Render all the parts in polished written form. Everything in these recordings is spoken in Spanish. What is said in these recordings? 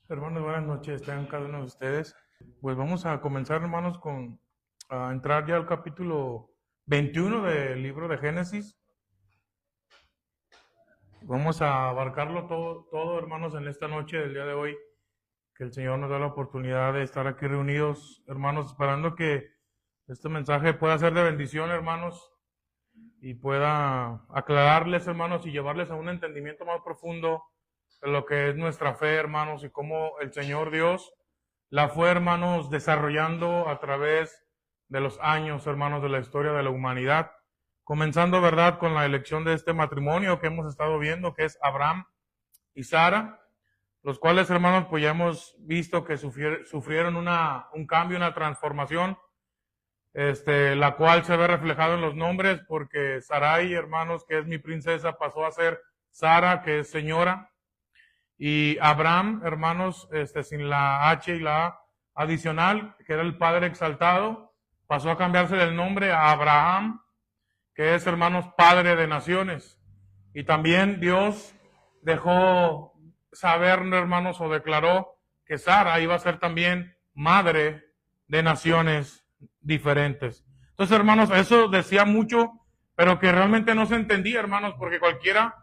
Hermanos, buenas noches, tengan cada uno de ustedes. Pues vamos a comenzar, hermanos, a entrar ya al capítulo 21 del libro de Génesis. Vamos a abarcarlo todo, hermanos, en esta noche del día de hoy, que el Señor nos da la oportunidad de estar aquí reunidos, hermanos, esperando que este mensaje pueda ser de bendición, hermanos, y pueda aclararles, hermanos, y llevarles a un entendimiento más profundo de lo que es nuestra fe, hermanos, y cómo el Señor Dios la fue, hermanos, desarrollando a través de los años, hermanos, de la historia de la humanidad. Comenzando, ¿verdad?, con la elección de este matrimonio que hemos estado viendo, que es Abraham y Sara, los cuales, hermanos, pues ya hemos visto que sufrieron un cambio, una transformación, la cual se ve reflejado en los nombres, porque Sarai, hermanos, que es mi princesa, pasó a ser Sara, que es señora, y Abraham, hermanos, sin la H y la A adicional, que era el Padre exaltado, pasó a cambiarse el nombre a Abraham, que es, hermanos, Padre de naciones. Y también Dios dejó saber, hermanos, o declaró que Sara iba a ser también madre de naciones diferentes. Entonces, hermanos, eso decía mucho, pero que realmente no se entendía, hermanos, porque cualquiera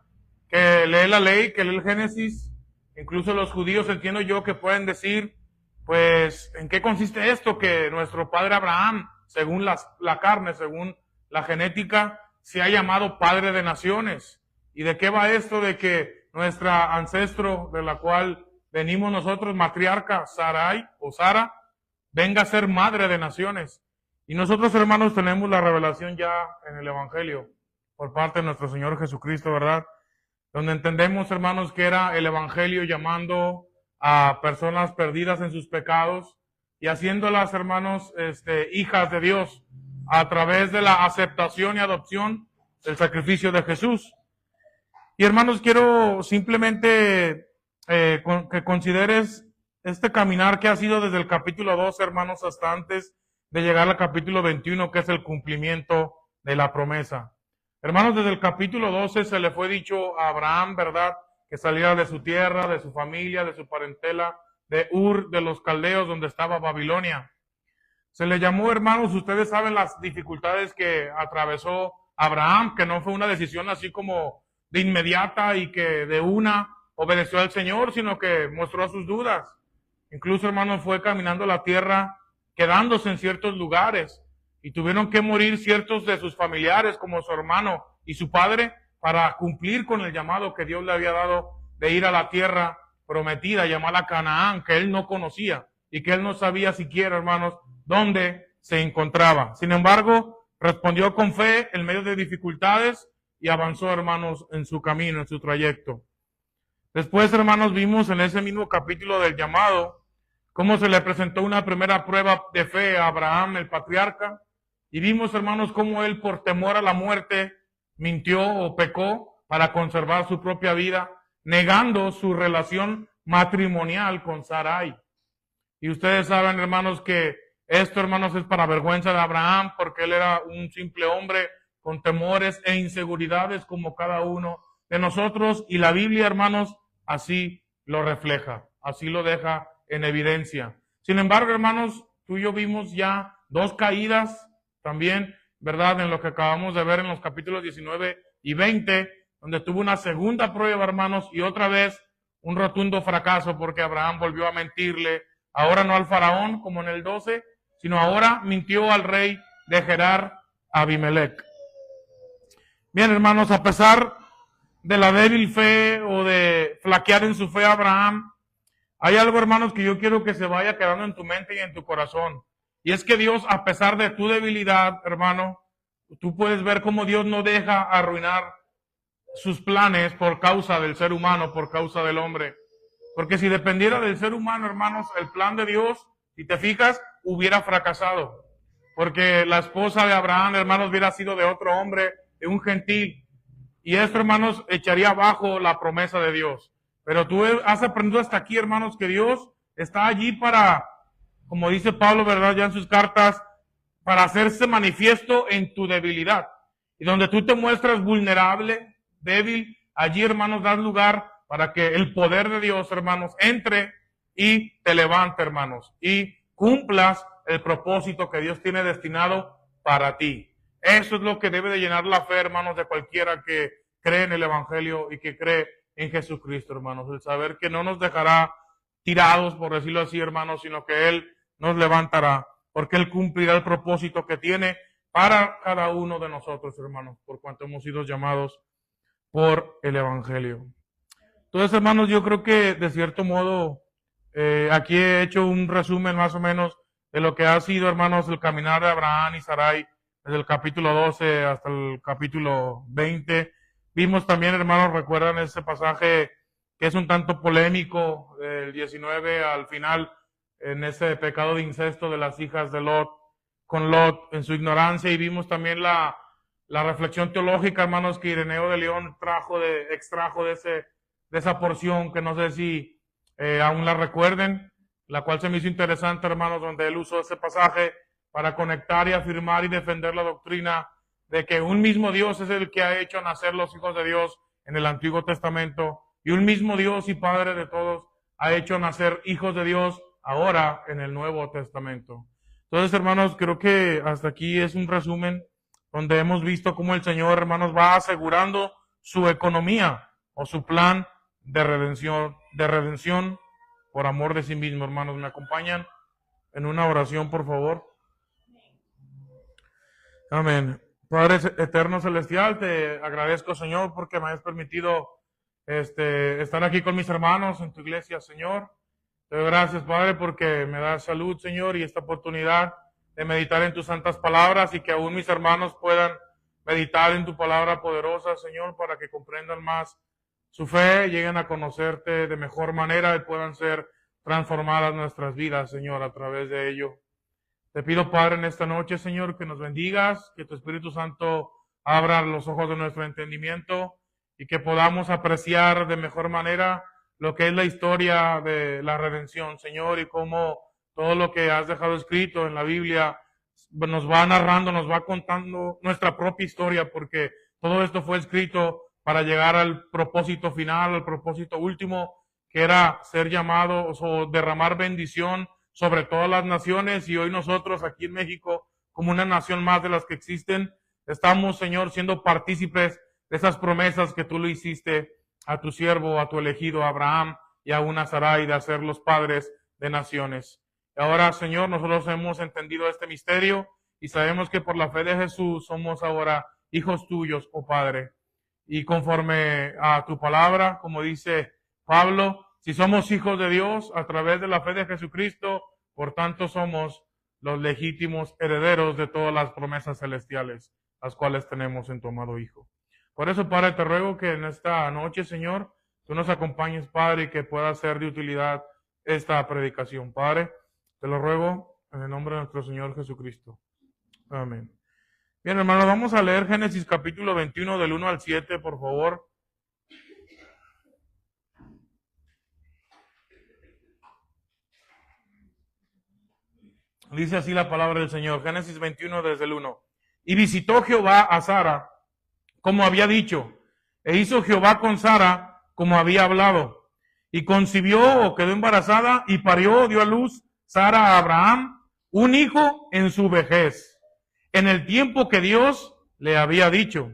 que lee la ley, que lee el Génesis, incluso los judíos, entiendo yo, que pueden decir, pues, ¿en qué consiste esto? Que nuestro padre Abraham, según la carne, según la genética, se ha llamado padre de naciones. ¿Y de qué va esto? De que nuestra ancestro, de la cual venimos nosotros, matriarca Sarai o Sara, venga a ser madre de naciones. Y nosotros, hermanos, tenemos la revelación ya en el Evangelio por parte de nuestro Señor Jesucristo, ¿verdad? Donde entendemos, hermanos, que era el Evangelio llamando a personas perdidas en sus pecados y haciéndolas, hermanos, hijas de Dios a través de la aceptación y adopción del sacrificio de Jesús. Y, hermanos, quiero simplemente que consideres este caminar que ha sido desde el capítulo 2, hermanos, hasta antes de llegar al capítulo 21, que es el cumplimiento de la promesa. Hermanos, desde el capítulo 12 se le fue dicho a Abraham, ¿verdad?, que saliera de su tierra, de su familia, de su parentela, de Ur, de los caldeos, donde estaba Babilonia. Se le llamó, hermanos, ustedes saben las dificultades que atravesó Abraham, que no fue una decisión así como de inmediata y que de una obedeció al Señor, sino que mostró sus dudas. Incluso, hermanos, fue caminando la tierra, quedándose en ciertos lugares, y tuvieron que morir ciertos de sus familiares, como su hermano y su padre, para cumplir con el llamado que Dios le había dado de ir a la tierra prometida, llamada Canaán, que él no conocía y que él no sabía siquiera, hermanos, dónde se encontraba. Sin embargo, respondió con fe en medio de dificultades y avanzó, hermanos, en su camino, en su trayecto. Después, hermanos, vimos en ese mismo capítulo del llamado cómo se le presentó una primera prueba de fe a Abraham, el patriarca, y vimos, hermanos, cómo él, por temor a la muerte, mintió o pecó para conservar su propia vida, negando su relación matrimonial con Sarai. Y ustedes saben, hermanos, que esto, hermanos, es para vergüenza de Abraham, porque él era un simple hombre con temores e inseguridades como cada uno de nosotros, y la Biblia, hermanos, así lo refleja, así lo deja en evidencia. Sin embargo, hermanos, tú y yo vimos ya dos caídas también, ¿verdad?, en lo que acabamos de ver en los capítulos 19 y 20, donde tuvo una segunda prueba, hermanos, y otra vez un rotundo fracaso, porque Abraham volvió a mentirle, ahora no al faraón como en el 12, sino ahora mintió al rey de Gerar, Abimelech. Bien, hermanos, a pesar de la débil fe o de flaquear en su fe Abraham, hay algo, hermanos, que yo quiero que se vaya quedando en tu mente y en tu corazón. Y es que Dios, a pesar de tu debilidad, hermano, tú puedes ver cómo Dios no deja arruinar sus planes por causa del ser humano, por causa del hombre. Porque si dependiera del ser humano, hermanos, el plan de Dios, si te fijas, hubiera fracasado. Porque la esposa de Abraham, hermanos, hubiera sido de otro hombre, de un gentil. Y esto, hermanos, echaría abajo la promesa de Dios. Pero tú has aprendido hasta aquí, hermanos, que Dios está allí para, como dice Pablo, ¿verdad?, ya en sus cartas, para hacerse manifiesto en tu debilidad. Y donde tú te muestras vulnerable, débil, allí, hermanos, das lugar para que el poder de Dios, hermanos, entre y te levante, hermanos, y cumplas el propósito que Dios tiene destinado para ti. Eso es lo que debe de llenar la fe, hermanos, de cualquiera que cree en el Evangelio y que cree en Jesucristo, hermanos. El saber que no nos dejará tirados, por decirlo así, hermanos, sino que Él nos levantará, porque Él cumplirá el propósito que tiene para cada uno de nosotros, hermanos, por cuanto hemos sido llamados por el Evangelio. Entonces, hermanos, yo creo que de cierto modo aquí he hecho un resumen más o menos de lo que ha sido, hermanos, el caminar de Abraham y Sarai desde el capítulo 12 hasta el capítulo 20. Vimos también, hermanos, recuerdan ese pasaje que es un tanto polémico, del 19 al final, en ese pecado de incesto de las hijas de Lot, con Lot en su ignorancia, y vimos también la reflexión teológica, hermanos, que Ireneo de León extrajo de esa porción, que no sé si aún la recuerden, la cual se me hizo interesante, hermanos, donde él usó ese pasaje para conectar y afirmar y defender la doctrina de que un mismo Dios es el que ha hecho nacer los hijos de Dios en el Antiguo Testamento, y un mismo Dios y Padre de todos ha hecho nacer hijos de Dios ahora en el Nuevo Testamento. Entonces, hermanos, creo que hasta aquí es un resumen donde hemos visto cómo el Señor, hermanos, va asegurando su economía o su plan de redención por amor de sí mismo. Hermanos, ¿me acompañan en una oración, por favor? Amén. Padre eterno celestial, te agradezco, Señor, porque me has permitido estar aquí con mis hermanos en tu iglesia, Señor. Te doy gracias, Padre, porque me das salud, Señor, y esta oportunidad de meditar en tus santas palabras, y que aún mis hermanos puedan meditar en tu palabra poderosa, Señor, para que comprendan más su fe, lleguen a conocerte de mejor manera y puedan ser transformadas nuestras vidas, Señor, a través de ello. Te pido, Padre, en esta noche, Señor, que nos bendigas, que tu Espíritu Santo abra los ojos de nuestro entendimiento y que podamos apreciar de mejor manera lo que es la historia de la redención, Señor, y cómo todo lo que has dejado escrito en la Biblia nos va narrando, nos va contando nuestra propia historia, porque todo esto fue escrito para llegar al propósito final, al propósito último, que era ser llamados o derramar bendición sobre todas las naciones. Y hoy nosotros aquí en México, como una nación más de las que existen, estamos, Señor, siendo partícipes de esas promesas que tú le hiciste a tu siervo, a tu elegido Abraham y aún a Sarai, de hacer los padres de naciones. Y ahora, Señor, nosotros hemos entendido este misterio y sabemos que por la fe de Jesús somos ahora hijos tuyos, oh Padre. Y conforme a tu palabra, como dice Pablo, si somos hijos de Dios a través de la fe de Jesucristo, por tanto somos los legítimos herederos de todas las promesas celestiales, las cuales tenemos en tu amado Hijo. Por eso, Padre, te ruego que en esta noche, Señor, tú nos acompañes, Padre, y que pueda ser de utilidad esta predicación. Padre, te lo ruego en el nombre de nuestro Señor Jesucristo. Amén. Bien, hermanos, vamos a leer Génesis capítulo 21 del 1 al 7, por favor. Dice así la palabra del Señor, Génesis 21 desde el 1. Y visitó Jehová a Sara, como había dicho, e hizo Jehová con Sara como había hablado. Y concibió o quedó embarazada y parió, dio a luz Sara a Abraham un hijo en su vejez, en el tiempo que Dios le había dicho.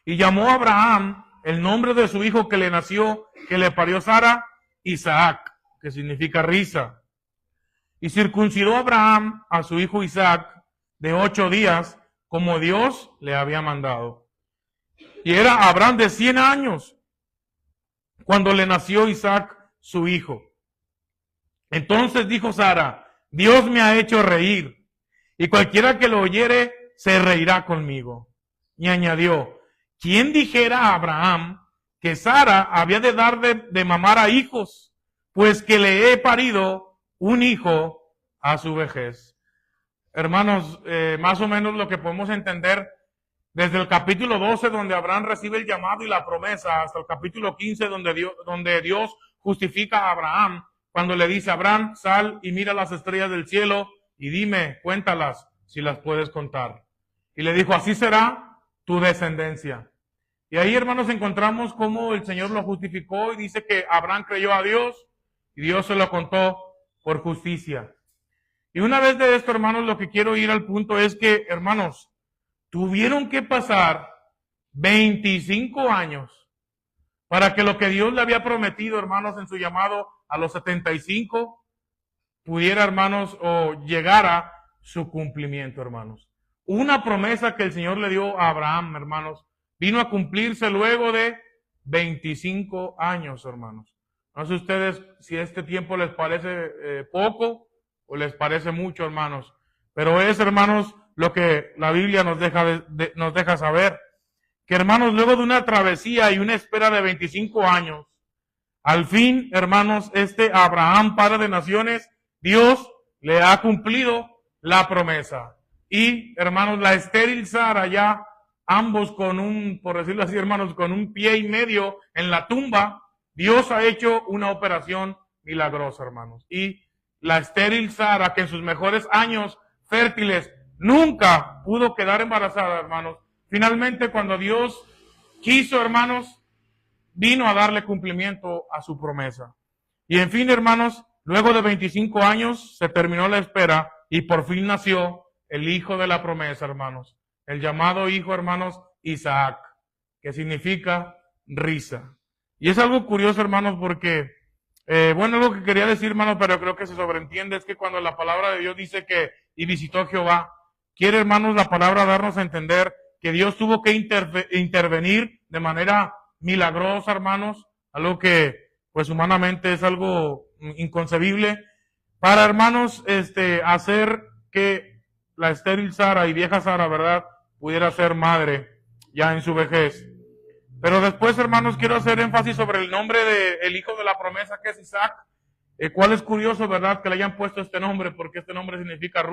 Y llamó a Abraham el nombre de su hijo que le nació, que le parió Sara, Isaac, que significa risa. Y circuncidó Abraham a su hijo Isaac de 8 días, como Dios le había mandado. Y era Abraham de 100 años, cuando le nació Isaac, su hijo. Entonces dijo Sara, Dios me ha hecho reír, y cualquiera que lo oyere se reirá conmigo. Y añadió, ¿quién dijera a Abraham que Sara había de dar de mamar a hijos, pues que le he parido un hijo a su vejez? Hermanos, más o menos lo que podemos entender desde el capítulo 12, donde Abraham recibe el llamado y la promesa, hasta el capítulo 15, donde Dios justifica a Abraham, cuando le dice a Abraham, sal y mira las estrellas del cielo y dime, cuéntalas si las puedes contar. Y le dijo, así será tu descendencia. Y ahí, hermanos, encontramos cómo el Señor lo justificó y dice que Abraham creyó a Dios y Dios se lo contó por justicia. Y una vez de esto, hermanos, lo que quiero ir al punto es que, hermanos, tuvieron que pasar 25 años para que lo que Dios le había prometido, hermanos, en su llamado a los 75, pudiera, hermanos, o llegara su cumplimiento, hermanos. Una promesa que el Señor le dio a Abraham, hermanos, vino a cumplirse luego de 25 años, hermanos. No sé ustedes si este tiempo les parece poco o les parece mucho, hermanos. Pero es, hermanos, lo que la Biblia nos deja saber. Que, hermanos, luego de una travesía y una espera de 25 años, al fin, hermanos, Abraham, padre de naciones, Dios le ha cumplido la promesa. Y, hermanos, la estéril Sara ya, ambos con un, por decirlo así, hermanos, con un pie y medio en la tumba, Dios ha hecho una operación milagrosa, hermanos. Y la estéril Sara, que en sus mejores años fértiles nunca pudo quedar embarazada, hermanos, finalmente cuando Dios quiso, hermanos, vino a darle cumplimiento a su promesa. Y en fin, hermanos, luego de 25 años se terminó la espera y por fin nació el hijo de la promesa, hermanos. El llamado hijo, hermanos, Isaac, que significa risa. Y es algo curioso, hermanos, porque, bueno, lo que quería decir, hermanos, pero creo que se sobreentiende, es que cuando la palabra de Dios dice que, y visitó a Jehová, quiere, hermanos, la palabra darnos a entender que Dios tuvo que intervenir de manera milagrosa, hermanos, algo que, pues, humanamente es algo inconcebible, para, hermanos, hacer que la estéril Sara y vieja Sara, ¿verdad?, pudiera ser madre ya en su vejez. Pero después, hermanos, quiero hacer énfasis sobre el nombre del hijo de la promesa, que es Isaac, cuál es curioso, ¿verdad?, que le hayan puesto este nombre, porque este nombre significa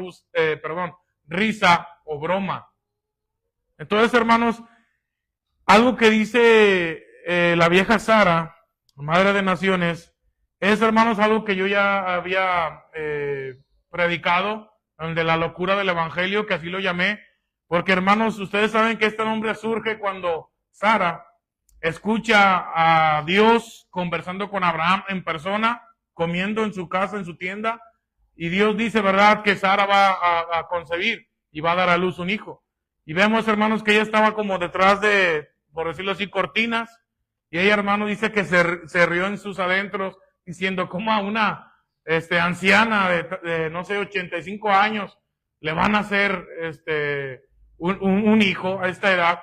risa o broma. Entonces, hermanos, algo que dice la vieja Sara, madre de naciones, es, hermanos, algo que yo ya había predicado, de la locura del evangelio, que así lo llamé, porque, hermanos, ustedes saben que este nombre surge cuando Sara escucha a Dios conversando con Abraham en persona, comiendo en su casa, en su tienda, y Dios dice, ¿verdad?, que Sara va a concebir y va a dar a luz un hijo. Y vemos, hermanos, que ella estaba como detrás de, por decirlo así, cortinas, y ella, hermano, dice que se rió en sus adentros, diciendo, ¿cómo a una anciana de, no sé, 85 años le van a hacer un hijo a esta edad?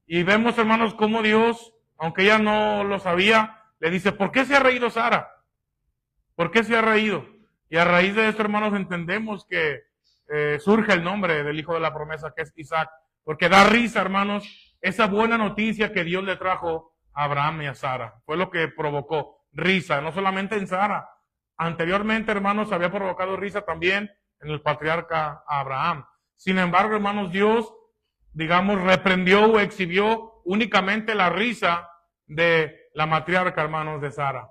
Y vemos, hermanos, cómo Dios, aunque ella no lo sabía, le dice, ¿por qué se ha reído Sara? ¿Por qué se ha reído? Y a raíz de esto, hermanos, entendemos que surge el nombre del hijo de la promesa, que es Isaac, porque da risa, hermanos, esa buena noticia que Dios le trajo a Abraham y a Sara. Fue lo que provocó risa, no solamente en Sara. Anteriormente, hermanos, había provocado risa también en el patriarca Abraham. Sin embargo, hermanos, Dios, digamos, reprendió o exhibió únicamente la risa de la matriarca, hermanos, de Sara.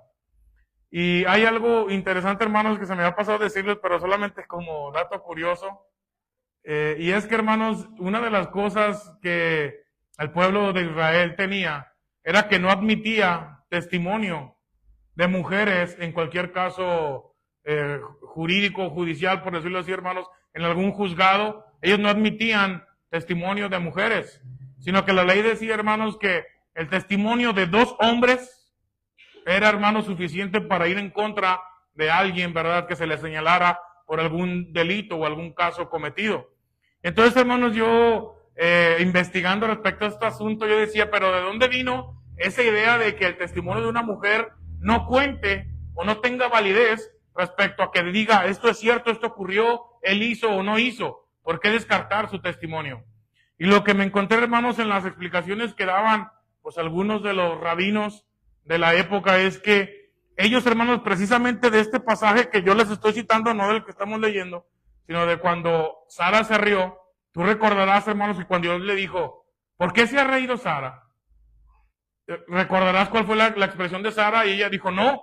Y hay algo interesante, hermanos, que se me ha pasado decirles, pero solamente como dato curioso. Y es que, hermanos, una de las cosas que el pueblo de Israel tenía era que no admitía testimonio de mujeres en cualquier caso jurídico, judicial, por decirlo así, hermanos, en algún juzgado. Ellos no admitían testimonio de mujeres, sino que la ley decía, hermanos, que el testimonio de 2 hombres era, hermano, suficiente para ir en contra de alguien, ¿verdad?, que se le señalara por algún delito o algún caso cometido. Entonces, hermanos, yo investigando respecto a este asunto, yo decía, pero ¿de dónde vino esa idea de que el testimonio de una mujer no cuente o no tenga validez respecto a que diga, esto es cierto, esto ocurrió, él hizo o no hizo? ¿Por qué descartar su testimonio? Y lo que me encontré, hermanos, en las explicaciones que daban, pues, algunos de los rabinos de la época, es que ellos, hermanos, precisamente de este pasaje que yo les estoy citando, no del que estamos leyendo, sino de cuando Sara se rió, tú recordarás, hermanos, que cuando Dios le dijo, ¿por qué se ha reído Sara? Recordarás cuál fue la expresión de Sara, y ella dijo, no,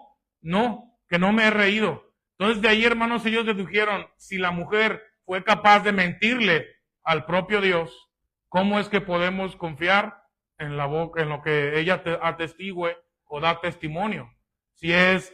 que no me he reído. Entonces de ahí, hermanos, ellos dedujeron, si la mujer fue capaz de mentirle al propio Dios, ¿cómo es que podemos confiar en lo que ella atestigue o da testimonio? si es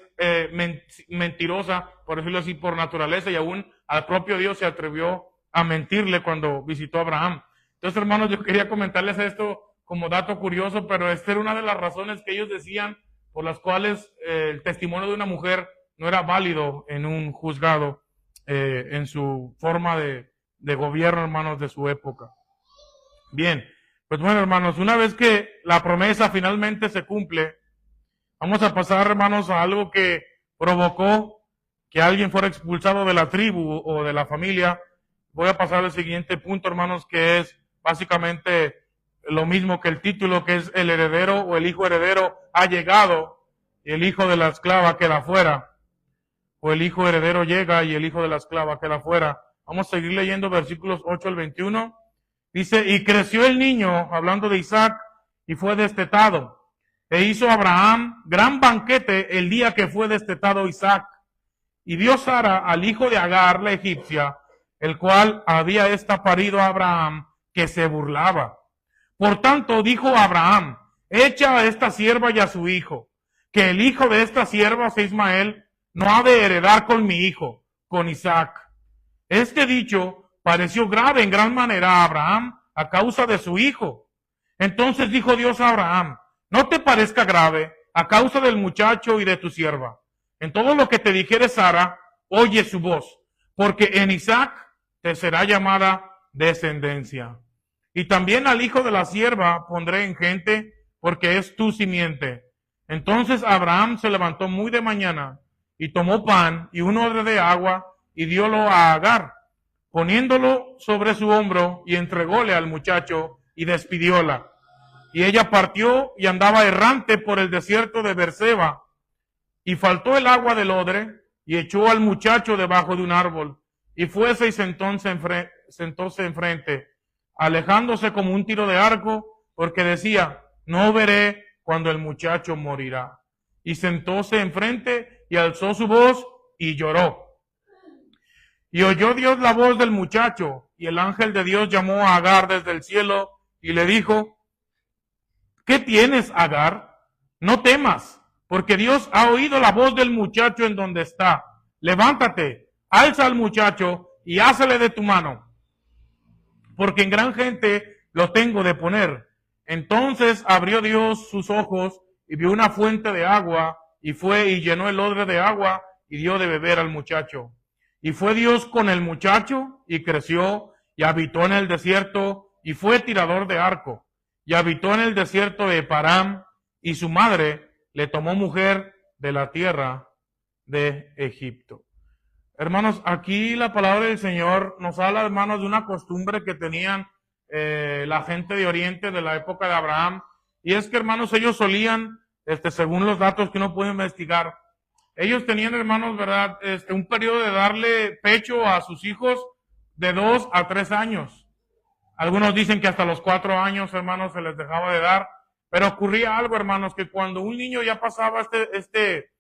mentirosa, por decirlo así, por naturaleza, y aún al propio Dios se atrevió a mentirle cuando visitó a Abraham. Entonces, hermanos, yo quería comentarles esto como dato curioso, pero esta era una de las razones que ellos decían por las cuales el testimonio de una mujer no era válido en un juzgado, en su forma de gobierno, hermanos, de su época. Bien, pues bueno, hermanos, una vez que la promesa finalmente se cumple, vamos a pasar, hermanos, a algo que provocó que alguien fuera expulsado de la tribu o de la familia. Voy a pasar al siguiente punto, hermanos, que es básicamente lo mismo que el título, que es el heredero o el hijo heredero ha llegado y el hijo de la esclava queda fuera. O el hijo heredero llega y el hijo de la esclava queda fuera. Vamos a seguir leyendo versículos 8 al 21. Dice, y creció el niño, hablando de Isaac, y fue destetado. E hizo Abraham gran banquete el día que fue destetado Isaac. Y vio Sara al hijo de Agar, la egipcia, el cual había esta parido a Abraham, que se burlaba. Por tanto, dijo Abraham, echa a esta sierva y a su hijo, que el hijo de esta sierva, Ismael, no ha de heredar con mi hijo, con Isaac. Este dicho pareció grave en gran manera a Abraham a causa de su hijo. Entonces dijo Dios a Abraham, no te parezca grave a causa del muchacho y de tu sierva. En todo lo que te dijere Sara, oye su voz, porque en Isaac te será llamada descendencia. Y también al hijo de la sierva pondré en gente, porque es tu simiente. Entonces Abraham se levantó muy de mañana, y tomó pan y un odre de agua, y diólo a Agar, poniéndolo sobre su hombro, y entrególe al muchacho, y despidióla. Y ella partió y andaba errante por el desierto de Beerseba, y faltó el agua del odre, y echó al muchacho debajo de un árbol, y fuese y sentóse enfrente, alejándose como un tiro de arco, porque decía, no veré cuando el muchacho morirá. Y sentóse enfrente, y alzó su voz, y lloró. Y oyó Dios la voz del muchacho, y el ángel de Dios llamó a Agar desde el cielo, y le dijo, ¿qué tienes, Agar? No temas, porque Dios ha oído la voz del muchacho en donde está. Levántate, alza al muchacho, y hácele de tu mano, porque en gran gente lo tengo de poner. Entonces abrió Dios sus ojos, y vio una fuente de agua, y fue y llenó el odre de agua, y dio de beber al muchacho. Y fue Dios con el muchacho, y creció, y habitó en el desierto, y fue tirador de arco, y habitó en el desierto de Param, y su madre le tomó mujer de la tierra de Egipto. Hermanos, aquí la palabra del Señor nos habla, hermanos, de una costumbre que tenían la gente de Oriente de la época de Abraham, y es que, hermanos, ellos solían, según los datos que uno puede investigar, ellos tenían, hermanos, verdad, un periodo de darle pecho a sus hijos de 2 a 3 años. Algunos dicen que hasta los 4 años, hermanos, se les dejaba de dar, pero ocurría algo, hermanos, que cuando un niño ya pasaba este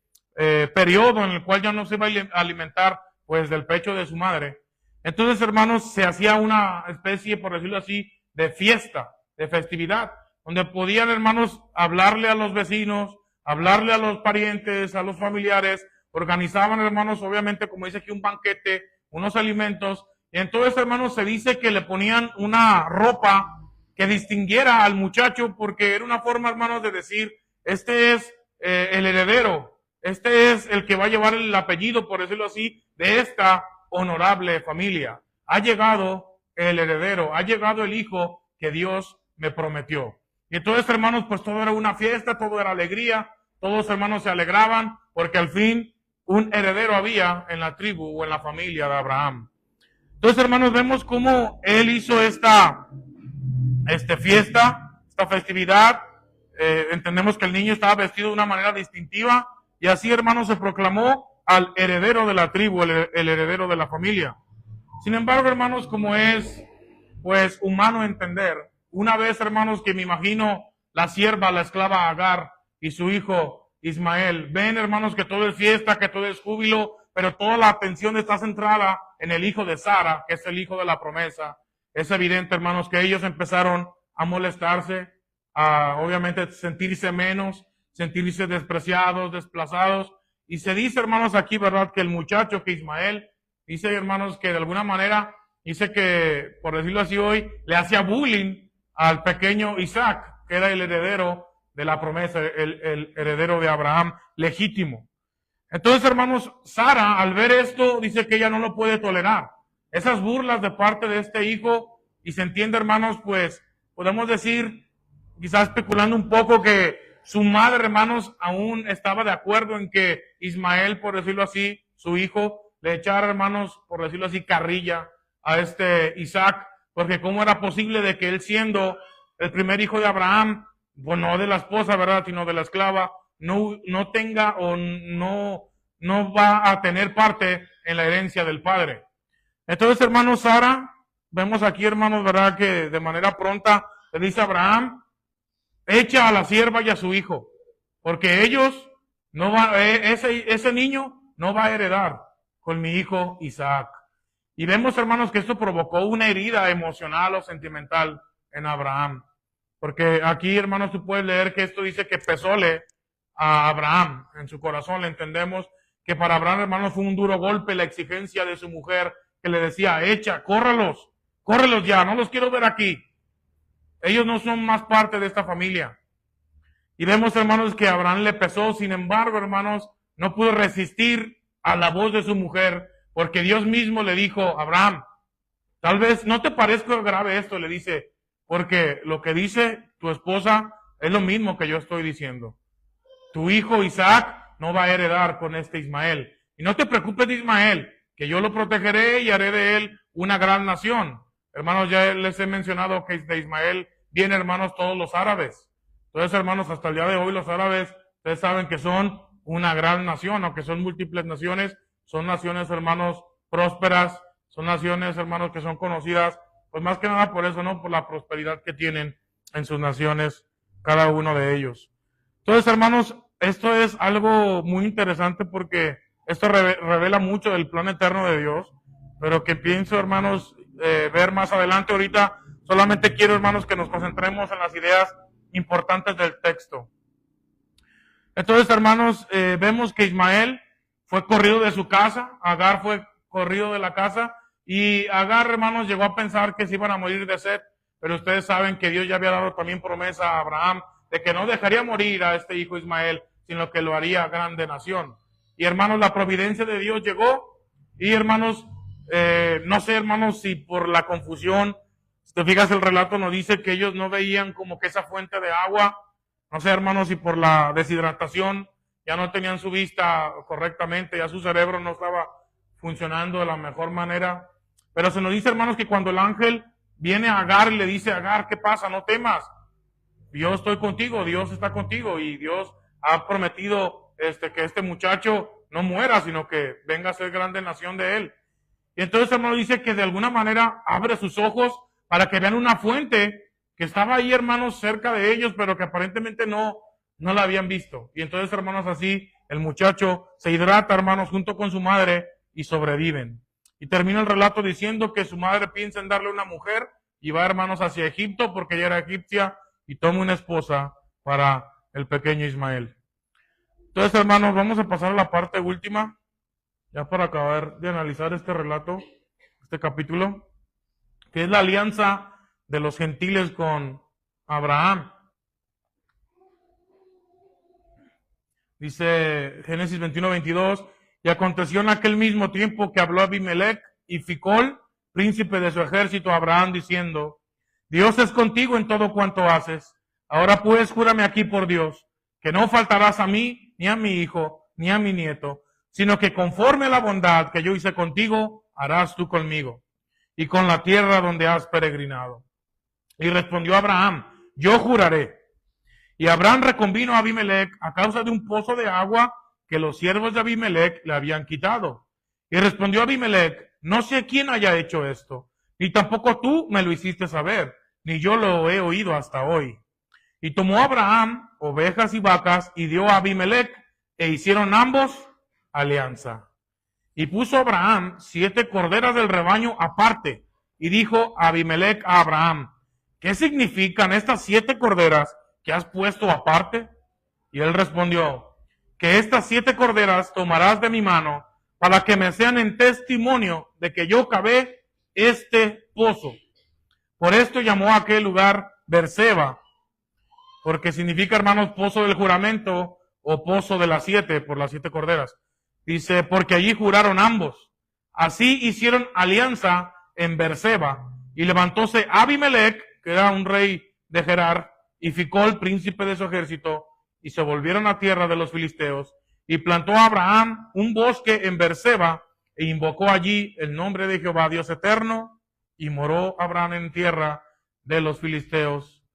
periodo en el cual ya no se iba a alimentar, pues, del pecho de su madre, entonces, hermanos, se hacía una especie, por decirlo así, de fiesta, de festividad, donde podían, hermanos, hablarle a los vecinos, hablarle a los parientes, a los familiares, organizaban, hermanos, obviamente, como dice aquí, un banquete, unos alimentos, y entonces, hermanos, se dice que le ponían una ropa que distinguiera al muchacho, porque era una forma, hermanos, de decir, este es el heredero, este es el que va a llevar el apellido, por decirlo así, de esta honorable familia. Ha llegado el heredero, ha llegado el hijo que Dios me prometió. Y entonces, hermanos, pues todo era una fiesta, todo era alegría, todos, hermanos, se alegraban, porque al fin un heredero había en la tribu o en la familia de Abraham. Entonces, hermanos, vemos cómo él hizo esta fiesta, esta festividad. Entendemos que el niño estaba vestido de una manera distintiva, y así, hermanos, se proclamó al heredero de la tribu, el heredero de la familia. Sin embargo, hermanos, como es, pues, humano entender, una vez, hermanos, que me imagino la sierva, la esclava Agar y su hijo Ismael, ven, hermanos, que todo es fiesta, que todo es júbilo, pero toda la atención está centrada en el hijo de Sara, que es el hijo de la promesa. Es evidente, hermanos, que ellos empezaron a molestarse, a obviamente sentirse menos, sentirse despreciados, desplazados. Y se dice, hermanos, aquí, ¿verdad?, que el muchacho, que Ismael, dice, hermanos, que de alguna manera, dice que, por decirlo así hoy, le hacía bullying al pequeño Isaac, que era el heredero de la promesa, el heredero de Abraham legítimo. Entonces, hermanos, Sara, al ver esto, dice que ella no lo puede tolerar. Esas burlas de parte de este hijo, y se entiende, hermanos, pues, podemos decir, quizás especulando un poco, que su madre, hermanos, aún estaba de acuerdo en que Ismael, por decirlo así, su hijo, le echara, hermanos, por decirlo así, carrilla a este Isaac, porque cómo era posible de que él, siendo el primer hijo de Abraham, bueno, no de la esposa, ¿verdad?, sino de la esclava, no tenga o no va a tener parte en la herencia del padre. Entonces, hermanos, Sara, vemos aquí, hermanos, ¿verdad?, que de manera pronta le dice a Abraham, echa a la sierva y a su hijo, porque ellos no va, ese niño no va a heredar con mi hijo Isaac. Y vemos, hermanos, que esto provocó una herida emocional o sentimental en Abraham. Porque aquí, hermanos, tú puedes leer que esto dice que pesóle a Abraham en su corazón. Le entendemos que para Abraham, hermanos, fue un duro golpe la exigencia de su mujer, que le decía, echa, córrelos ya, no los quiero ver aquí. Ellos no son más parte de esta familia. Y vemos, hermanos, que Abraham le pesó. Sin embargo, hermanos, no pudo resistir a la voz de su mujer, porque Dios mismo le dijo, Abraham, tal vez no te parezca grave esto, le dice, porque lo que dice tu esposa es lo mismo que yo estoy diciendo. Tu hijo Isaac no va a heredar con este Ismael. Y no te preocupes de Ismael, que yo lo protegeré y haré de él una gran nación. Hermanos, ya les he mencionado que de Ismael vienen, hermanos, todos los árabes. Entonces, hermanos, hasta el día de hoy los árabes, ustedes saben que son una gran nación, aunque son múltiples naciones, son naciones, hermanos, prósperas, son naciones, hermanos, que son conocidas, pues más que nada por eso, ¿no?, por la prosperidad que tienen en sus naciones, cada uno de ellos. Entonces, hermanos, esto es algo muy interesante porque esto revela mucho del plan eterno de Dios, pero que pienso, hermanos, ver más adelante. Ahorita solamente quiero, hermanos, que nos concentremos en las ideas importantes del texto. Entonces, hermanos, vemos que Ismael fue corrido de su casa, Agar fue corrido de la casa, y Agar, hermanos, llegó a pensar que se iban a morir de sed, pero ustedes saben que Dios ya había dado también promesa a Abraham de que no dejaría morir a este hijo Ismael, sino que lo haría grande nación. Y, hermanos, la providencia de Dios llegó, y, hermanos, no sé, hermanos, si por la confusión, si te fijas, el relato nos dice que ellos no veían como que esa fuente de agua, no sé, hermanos, si por la deshidratación ya no tenían su vista correctamente, ya su cerebro no estaba funcionando de la mejor manera. Pero se nos dice, hermanos, que cuando el ángel viene a Agar y le dice a Agar, ¿qué pasa? No temas, yo estoy contigo, Dios está contigo, y Dios ha prometido que este muchacho no muera, sino que venga a ser grande nación de él. Y entonces, hermano, dice que de alguna manera abre sus ojos para que vean una fuente que estaba ahí, hermanos, cerca de ellos, pero que aparentemente no la habían visto. Y entonces, hermanos, así el muchacho se hidrata, hermanos, junto con su madre, y sobreviven. Y termina el relato diciendo que su madre piensa en darle una mujer y va, hermanos, hacia Egipto, porque ella era egipcia, y toma una esposa para el pequeño Ismael. Entonces, hermanos, vamos a pasar a la parte última, ya para acabar de analizar este relato, este capítulo, que es la alianza de los gentiles con Abraham. Dice Génesis 21:22, y aconteció en aquel mismo tiempo que habló Abimelech y Ficol, príncipe de su ejército, a Abraham, diciendo, Dios es contigo en todo cuanto haces. Ahora pues, júrame aquí por Dios, que no faltarás a mí, ni a mi hijo, ni a mi nieto, sino que conforme a la bondad que yo hice contigo, harás tú conmigo, y con la tierra donde has peregrinado. Y respondió Abraham, yo juraré. Y Abraham reconvino a Abimelech a causa de un pozo de agua que los siervos de Abimelech le habían quitado. Y respondió Abimelech, no sé quién haya hecho esto, ni tampoco tú me lo hiciste saber, ni yo lo he oído hasta hoy. Y tomó Abraham ovejas y vacas y dio a Abimelech, e hicieron ambos alianza. Y puso Abraham 7 corderas del rebaño aparte, y dijo Abimelech a Abraham, ¿qué significan estas 7 corderas que has puesto aparte? Y él respondió, que estas 7 corderas tomarás de mi mano para que me sean en testimonio de que yo cavé este pozo. Por esto llamó a aquel lugar Berseba, porque significa, hermanos, pozo del juramento o pozo de las 7, por las 7 corderas. Dice, porque allí juraron ambos. Así hicieron alianza en Berseba, y levantóse Abimelech, que era un rey de Gerar, y Ficol, príncipe de su ejército, y se volvieron a tierra de los filisteos, y plantó a Abraham un bosque en Berseba, e invocó allí el nombre de Jehová, Dios eterno, y moró Abraham en tierra de los filisteos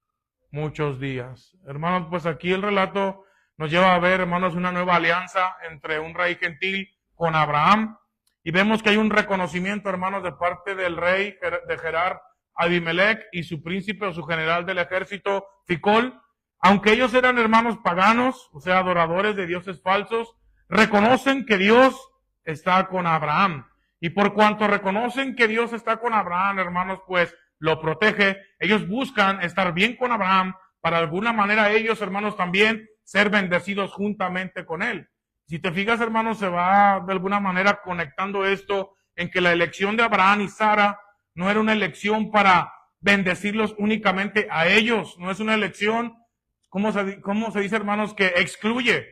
muchos días. Hermanos, pues aquí el relato nos lleva a ver, hermanos, una nueva alianza entre un rey gentil con Abraham, y vemos que hay un reconocimiento, hermanos, de parte del rey de Gerar, Abimelech, y su príncipe o su general del ejército, Ficol. Aunque ellos eran hermanos paganos, o sea, adoradores de dioses falsos, reconocen que Dios está con Abraham. Y por cuanto reconocen que Dios está con Abraham, hermanos, pues lo protege. Ellos buscan estar bien con Abraham para de alguna manera ellos, hermanos, también ser bendecidos juntamente con él. Si te fijas, hermanos, se va de alguna manera conectando esto en que la elección de Abraham y Sara no era una elección para bendecirlos únicamente a ellos, no es una elección, ¿cómo se dice, hermanos? Que excluye.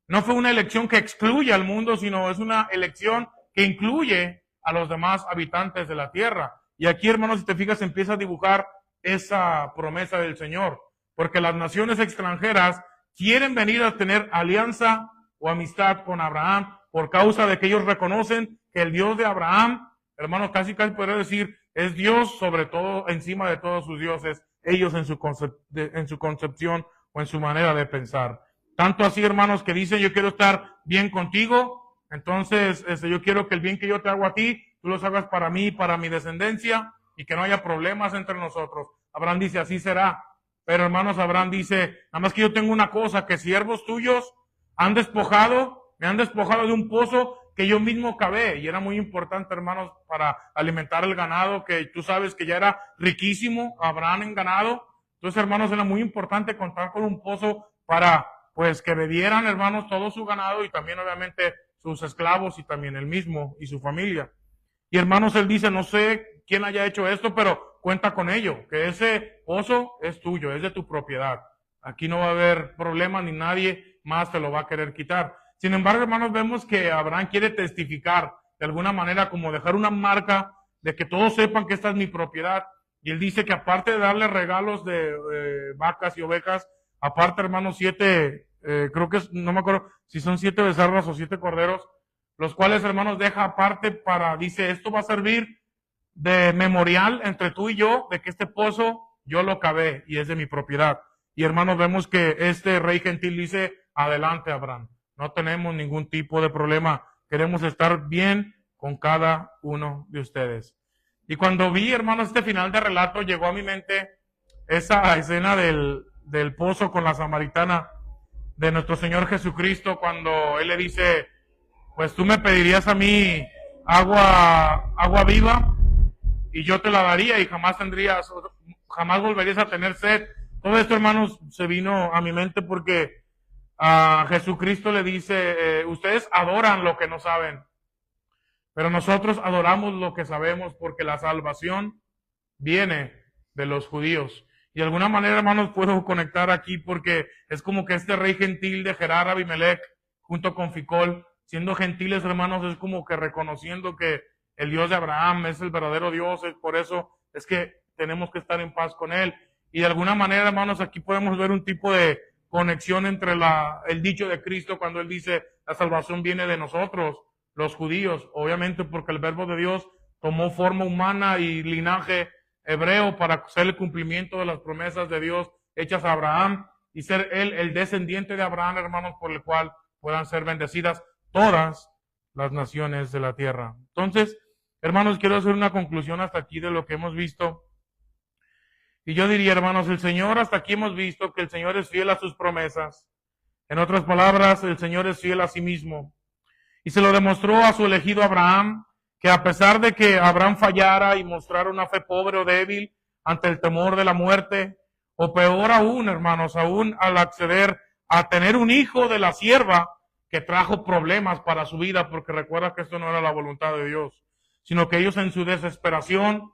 No fue una elección que excluye al mundo, sino es una elección que incluye a los demás habitantes de la tierra. Y aquí, hermanos, si te fijas, empieza a dibujar esa promesa del Señor, porque las naciones extranjeras quieren venir a tener alianza o amistad con Abraham por causa de que ellos reconocen que el Dios de Abraham, hermanos, casi podría decir, es Dios sobre todo, encima de todos sus dioses, ellos en su concepción o en su manera de pensar. Tanto así, hermanos, que dicen, yo quiero estar bien contigo, entonces yo quiero que el bien que yo te hago a ti, tú los hagas para mí, para mi descendencia, y que no haya problemas entre nosotros. Abraham dice, así será. Pero, hermanos, Abraham dice, nada más que yo tengo una cosa, que siervos tuyos me han despojado de un pozo que yo mismo cavé. Y era muy importante, hermanos, para alimentar el ganado, que tú sabes que ya era riquísimo Abraham en ganado. Entonces, hermanos, era muy importante contar con un pozo para, pues, que bebieran, hermanos, todo su ganado y también, obviamente, sus esclavos y también él mismo y su familia. Y, hermanos, él dice, no sé quién haya hecho esto, pero cuenta con ello, que ese pozo es tuyo, es de tu propiedad. Aquí no va a haber problema ni nadie más te lo va a querer quitar. Sin embargo, hermanos, vemos que Abraham quiere testificar de alguna manera, como dejar una marca de que todos sepan que esta es mi propiedad. Y él dice que aparte de darle regalos de vacas y ovejas, aparte, hermanos, 7, creo que no me acuerdo si son 7 becerros o 7 corderos, los cuales, hermanos, deja aparte para, dice, esto va a servir de memorial entre tú y yo, de que este pozo yo lo cavé y es de mi propiedad. Y, hermanos, vemos que este rey gentil dice, adelante, Abraham, no tenemos ningún tipo de problema, queremos estar bien con cada uno de ustedes. Y cuando vi, hermanos, este final de relato, llegó a mi mente esa escena del pozo con la samaritana de nuestro Señor Jesucristo, cuando Él le dice, pues tú me pedirías a mí agua viva y yo te la daría y jamás volverías a tener sed. Todo esto, hermanos, se vino a mi mente porque a Jesucristo le dice, ustedes adoran lo que no saben, pero nosotros adoramos lo que sabemos porque la salvación viene de los judíos. Y de alguna manera, hermanos, puedo conectar aquí porque es como que este rey gentil de Gerar, Abimelech, junto con Ficol, siendo gentiles, hermanos, es como que reconociendo que el Dios de Abraham es el verdadero Dios, es por eso es que tenemos que estar en paz con Él. Y de alguna manera, hermanos, aquí podemos ver un tipo de conexión entre el dicho de Cristo cuando Él dice, la salvación viene de nosotros, los judíos, obviamente porque el verbo de Dios tomó forma humana y linaje hebreo para hacer el cumplimiento de las promesas de Dios hechas a Abraham y ser Él el descendiente de Abraham, hermanos, por el cual puedan ser bendecidas todas las naciones de la tierra. Entonces, hermanos, quiero hacer una conclusión hasta aquí de lo que hemos visto. Y yo diría, hermanos, el Señor, hasta aquí hemos visto que el Señor es fiel a sus promesas. En otras palabras, el Señor es fiel a sí mismo. Y se lo demostró a su elegido Abraham, que a pesar de que Abraham fallara y mostrara una fe pobre o débil ante el temor de la muerte, o peor aún, hermanos, aún al acceder a tener un hijo de la sierva que trajo problemas para su vida, porque recuerda que esto no era la voluntad de Dios, sino que ellos en su desesperación,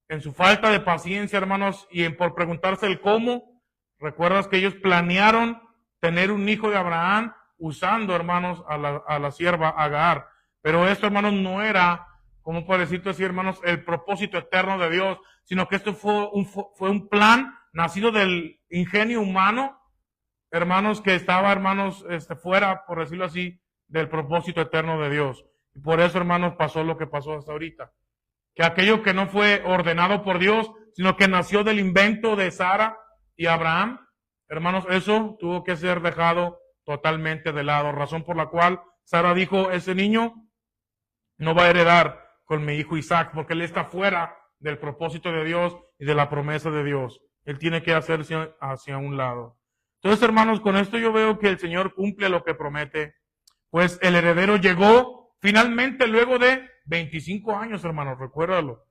en su falta de paciencia, hermanos, y por preguntarse el cómo, recuerdas que ellos planearon tener un hijo de Abraham usando, hermanos, a la sierva Agar. Pero esto, hermanos, no era, como por decirte así, hermanos, el propósito eterno de Dios, sino que esto fue un plan nacido del ingenio humano, hermanos, que estaba, hermanos, fuera, por decirlo así, del propósito eterno de Dios. Y por eso, hermanos, pasó lo que pasó hasta ahorita. Que aquello que no fue ordenado por Dios, sino que nació del invento de Sara y Abraham, hermanos, eso tuvo que ser dejado totalmente de lado. Razón por la cual Sara dijo, ese niño no va a heredar con mi hijo Isaac, porque él está fuera del propósito de Dios y de la promesa de Dios. Él tiene que hacerse hacia un lado. Entonces, hermanos, con esto yo veo que el Señor cumple lo que promete. Pues el heredero llegó finalmente luego de 25 años, hermanos, recuérdalo.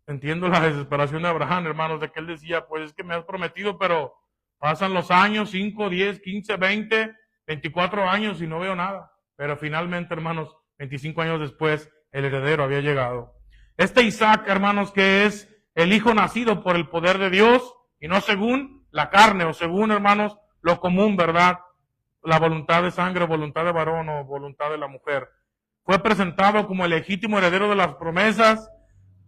Entiendo la desesperación de Abraham, hermanos, de que él decía, pues es que me has prometido, pero pasan los años, 5, 10, 15, 20, 24 años y no veo nada. Pero finalmente, hermanos, 25 años después, el heredero había llegado. Este Isaac, hermanos, que es el hijo nacido por el poder de Dios y no según la carne o según, hermanos, lo común, ¿verdad? La voluntad de sangre, voluntad de varón o voluntad de la mujer. Fue presentado como el legítimo heredero de las promesas,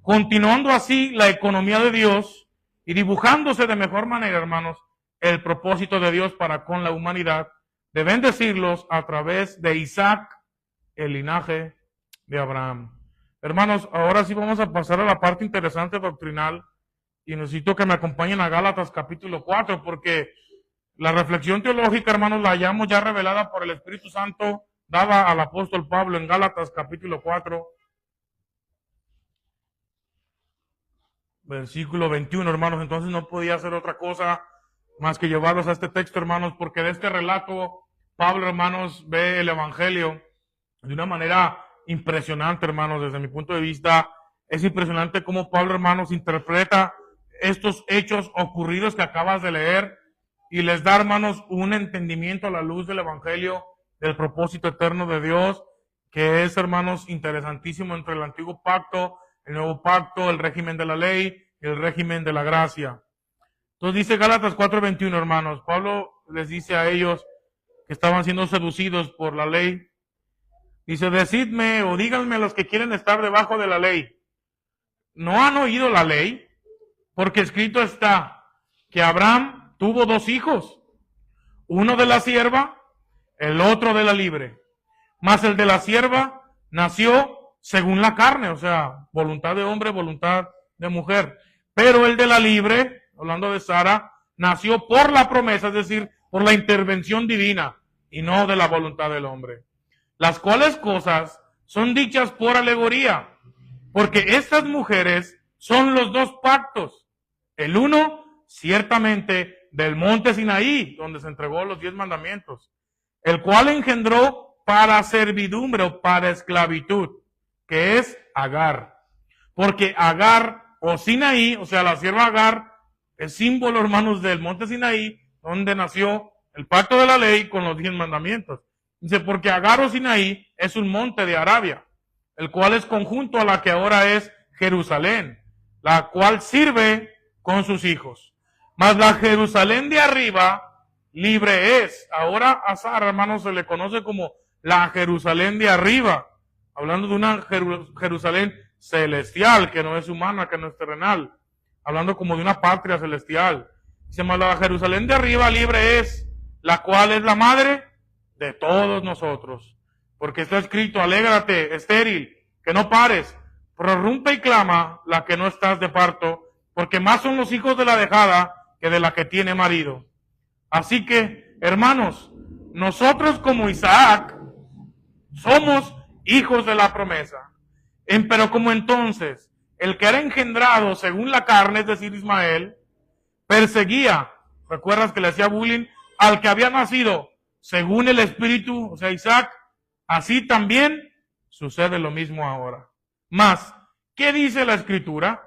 continuando así la economía de Dios y dibujándose de mejor manera, hermanos, el propósito de Dios para con la humanidad, de bendecirlos a través de Isaac, el linaje de Abraham. Hermanos, ahora sí vamos a pasar a la parte interesante doctrinal y necesito que me acompañen a Gálatas capítulo 4, porque la reflexión teológica, hermanos, la hallamos ya revelada por el Espíritu Santo, dada al apóstol Pablo en Gálatas capítulo 4, versículo 21, hermanos. Entonces no podía hacer otra cosa más que llevarlos a este texto, hermanos, porque de este relato Pablo, hermanos, ve el Evangelio de una manera impresionante, hermanos. Desde mi punto de vista, es impresionante cómo Pablo, hermanos, interpreta estos hechos ocurridos que acabas de leer y les da, hermanos, un entendimiento a la luz del Evangelio del propósito eterno de Dios, que es, hermanos, interesantísimo entre el antiguo pacto, el nuevo pacto, el régimen de la ley y el régimen de la gracia. Entonces dice Gálatas 4:21, hermanos, Pablo les dice a ellos que estaban siendo seducidos por la ley, dice, decidme o díganme a los que quieren estar debajo de la ley, ¿no han oído la ley? Porque escrito está que Abraham tuvo 2 hijos, uno de la sierva, el otro de la libre. Mas el de la sierva nació según la carne, o sea, voluntad de hombre, voluntad de mujer. Pero el de la libre, hablando de Sara, nació por la promesa, es decir, por la intervención divina y no de la voluntad del hombre. Las cuales cosas son dichas por alegoría, porque estas mujeres son los 2 pactos. El uno, ciertamente, del monte Sinaí, donde se entregó los 10 mandamientos, el cual engendró para servidumbre o para esclavitud, que es Agar. Porque Agar o Sinaí, o sea, la sierva Agar, es símbolo, hermanos, del monte Sinaí, donde nació el pacto de la ley con los 10 mandamientos. Dice, porque Agar o Sinaí es un monte de Arabia, el cual es conjunto a la que ahora es Jerusalén, la cual sirve con sus hijos. Mas la Jerusalén de arriba libre es. Ahora a Sara, hermanos, se le conoce como la Jerusalén de arriba, hablando de una Jerusalén celestial, que no es humana, que no es terrenal, hablando como de una patria celestial. Dice, mas la Jerusalén de arriba libre es, la cual es la madre de todos nosotros. Porque está escrito, alégrate, estéril, que no pares, prorrumpe y clama la que no estás de parto, porque más son los hijos de la dejada que de la que tiene marido. Así que, hermanos, nosotros como Isaac somos hijos de la promesa. Pero como entonces el que era engendrado según la carne, es decir, Ismael, perseguía, recuerdas que le hacía bullying al que había nacido según el espíritu, o sea, Isaac, así también sucede lo mismo ahora. Mas, ¿qué dice la escritura?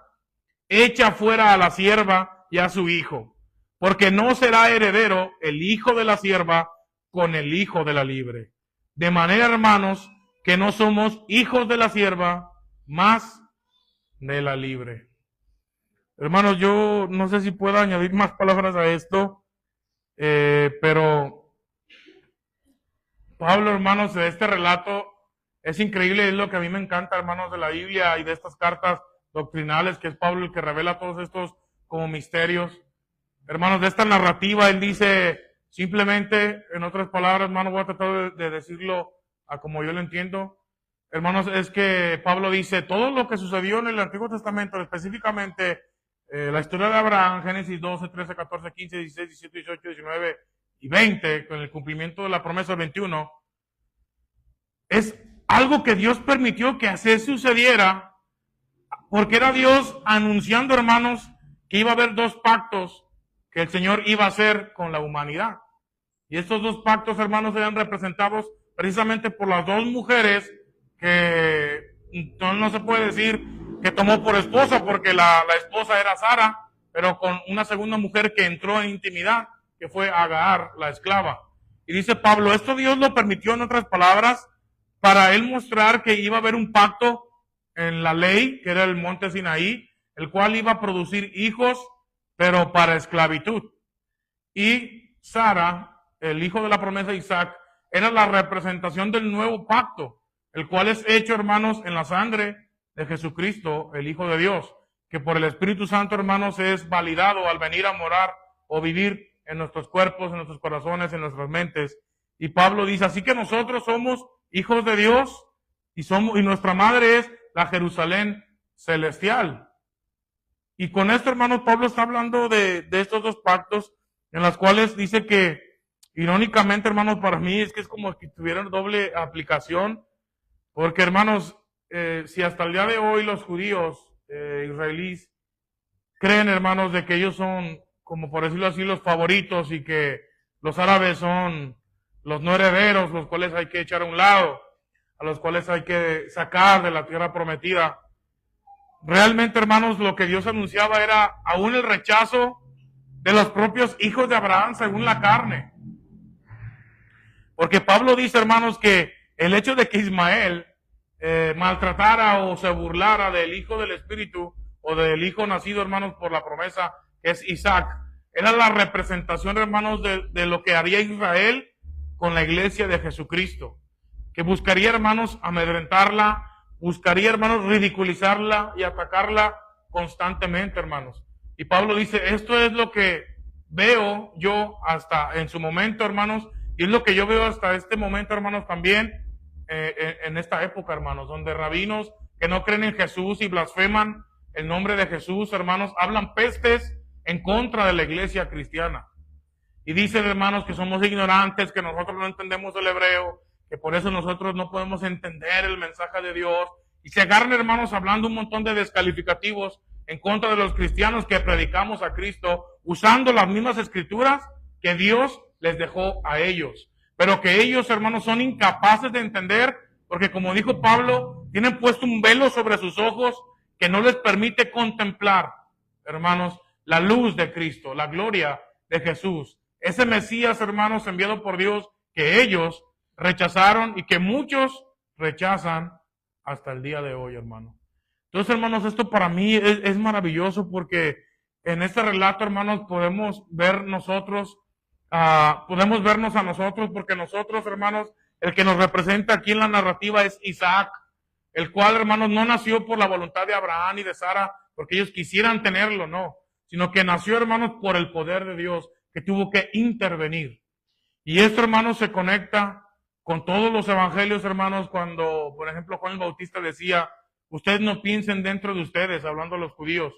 Echa fuera a la sierva y a su hijo, porque no será heredero el hijo de la sierva con el hijo de la libre. De manera, hermanos, que no somos hijos de la sierva, más de la libre. Hermanos, yo no sé si puedo añadir más palabras a esto, pero Pablo, hermanos, de este relato es increíble, es lo que a mí me encanta, hermanos, de la Biblia y de estas cartas doctrinales, que es Pablo el que revela todos estos como misterios. Hermanos, de esta narrativa, él dice simplemente, en otras palabras, hermanos, voy a tratar de decirlo a como yo lo entiendo. Hermanos, es que Pablo dice, todo lo que sucedió en el Antiguo Testamento, específicamente la historia de Abraham, Génesis 12, 13, 14, 15, 16, 17, 18, 19 y 20, con el cumplimiento de la promesa 21, es algo que Dios permitió que así sucediera, porque era Dios anunciando, hermanos, que iba a haber dos pactos que el Señor iba a hacer con la humanidad. Y estos dos pactos, hermanos, eran representados precisamente por las dos mujeres que no se puede decir que tomó por esposa, porque la esposa era Sara, pero con una segunda mujer que entró en intimidad, que fue Agar, la esclava. Y dice Pablo, esto Dios lo permitió, en otras palabras, para él mostrar que iba a haber un pacto en la ley, que era el monte Sinaí, el cual iba a producir hijos, pero para esclavitud. Y Sara, el hijo de la promesa Isaac, era la representación del nuevo pacto, el cual es hecho, hermanos, en la sangre de Jesucristo, el Hijo de Dios, que por el Espíritu Santo, hermanos, es validado al venir a morar o vivir en nuestros cuerpos, en nuestros corazones, en nuestras mentes. Y Pablo dice, así que nosotros somos hijos de Dios y nuestra madre es la Jerusalén celestial. Y con esto, hermanos, Pablo está hablando de estos dos pactos, en los cuales dice que, irónicamente, hermanos, para mí es que es como que tuvieran doble aplicación, porque, hermanos, si hasta el día de hoy los judíos israelíes creen, hermanos, de que ellos son, como por decirlo así, los favoritos y que los árabes son los no herederos, los cuales hay que echar a un lado, a los cuales hay que sacar de la tierra prometida. Realmente, hermanos, lo que Dios anunciaba era aún el rechazo de los propios hijos de Abraham según la carne. Porque Pablo dice, hermanos, que el hecho de que Ismael maltratara o se burlara del hijo del Espíritu o del hijo nacido, hermanos, por la promesa que es Isaac, era la representación, hermanos, de lo que haría Israel con la iglesia de Jesucristo, que buscaría, hermanos, amedrentarla, buscaría, hermanos, ridiculizarla y atacarla constantemente, hermanos. Y Pablo dice, esto es lo que veo yo hasta en su momento, hermanos, y es lo que yo veo hasta este momento, hermanos, también en esta época, hermanos, donde rabinos que no creen en Jesús y blasfeman el nombre de Jesús, hermanos, hablan pestes en contra de la iglesia cristiana. Y dicen, hermanos, que somos ignorantes, que nosotros no entendemos el hebreo, que por eso nosotros no podemos entender el mensaje de Dios. Y se agarran, hermanos, hablando un montón de descalificativos en contra de los cristianos que predicamos a Cristo, usando las mismas escrituras que Dios les dejó a ellos. Pero que ellos, hermanos, son incapaces de entender, porque como dijo Pablo, tienen puesto un velo sobre sus ojos que no les permite contemplar, hermanos, la luz de Cristo, la gloria de Jesús. Ese Mesías, hermanos, enviado por Dios, que ellos rechazaron y que muchos rechazan hasta el día de hoy, hermano. Entonces, hermanos, esto para mí es maravilloso, porque en este relato, hermanos, podemos ver nosotros, podemos vernos a nosotros, porque nosotros, hermanos, el que nos representa aquí en la narrativa es Isaac, el cual, hermanos, no nació por la voluntad de Abraham y de Sara, porque ellos quisieran tenerlo, no, sino que nació, hermanos, por el poder de Dios, que tuvo que intervenir. Y esto, hermanos, se conecta con todos los evangelios, hermanos, cuando, por ejemplo, Juan el Bautista decía, ustedes no piensen dentro de ustedes, hablando a los judíos,